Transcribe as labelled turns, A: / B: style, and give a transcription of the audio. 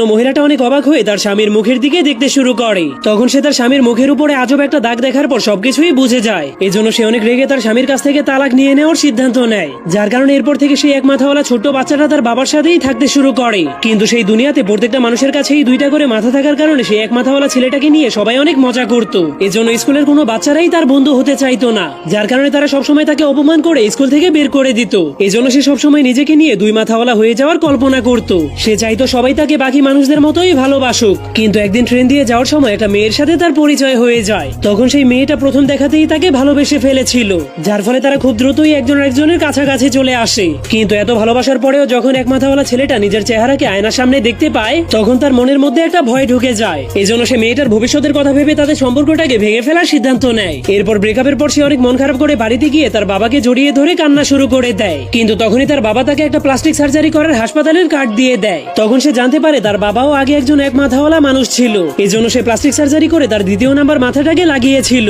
A: মহিলাটা অনেক অবাক হয়ে তার স্বামীর মুখের দিকে দেখতে শুরু করে। তখন সে তার স্বামীর মুখের উপরে আজব একটা দাগ দেখার পর সবকিছুই বুঝে যায়। এজন্য সে অনেক রেগে তার স্বামীর কাছ থেকে তালাক নিয়ে নেওয়ার সিদ্ধান্ত নেয়, যার কারণে এরপর থেকে সেই এক মাথাওয়ালা ছোট্ট বাচ্চাটা তার বাবার সাথেই থাকতে শুরু করে। কিন্তু সেই দুনিয়াতে প্রত্যেকটা মানুষের কাছেই দুইটা করে মাথা থাকার কারণে সেই এক মাথাওয়ালা ছেলেটাকে নিয়ে সবাই অনেক মজা করত। এজন্য স্কুলের কোনো বাচ্চারাই তার বন্ধু হতে চাইতো না, যার কারণে তারা সবসময় তাকে অপমান করে স্কুল থেকে বের করে দিত। এজন্য সে সবসময় নিজেকে নিয়ে দুই মাথাওয়ালা হয়ে যাওয়ার কল্পনা করত। সে চাইতো সবাই তাকে বাকি মানুষদের মতোই ভালোবাসুক। কিন্তু একদিন ট্রেন দিয়ে যাওয়ার সময় একটা মেয়ের সাথে তার পরিচয় হয়ে যায়। তখন সেই মেয়েটা প্রথম দেখাতেই তাকে ভালোবেসে ফেলেছিল, যার ফলে তারা খুব দ্রুতই একজন আরেকজনের কাছাকাছি চলে আসে। কিন্তু এত ভালোবাসার পরেও যখন এক মাথাওয়ালা ছেলেটা নিজের চেহারাকে আয়নার সামনে দেখতে পায়, তখন তার মনের মধ্যে একটা ভয় ঢুকে যায়। এজন্য সে মেয়েটার ভবিষ্যতের কথা ভেবে তাদের সম্পর্কটাকে ভেঙে ফেলার সিদ্ধান্ত নেয়। এরপর ব্রেকআপের পর সে অনেক মন খারাপ করে বাড়িতে গিয়ে তার বাবাকে জড়িয়ে ধরে কান্না শুরু করে দেয়। কিন্তু তখনই তার বাবা তাকে একটা প্লাস্টিক সার্জারি করার হাসপাতালের কার্ড দিয়ে দেয়। তখন সে জানতে পারে তার বাবাও আগে একজন এক মাথাওয়ালা মানুষ ছিল। এজন্য সে প্লাস্টিক সার্জারি করে তার দ্বিতীয় নাম্বার মাথাটাকে লাগিয়েছিল।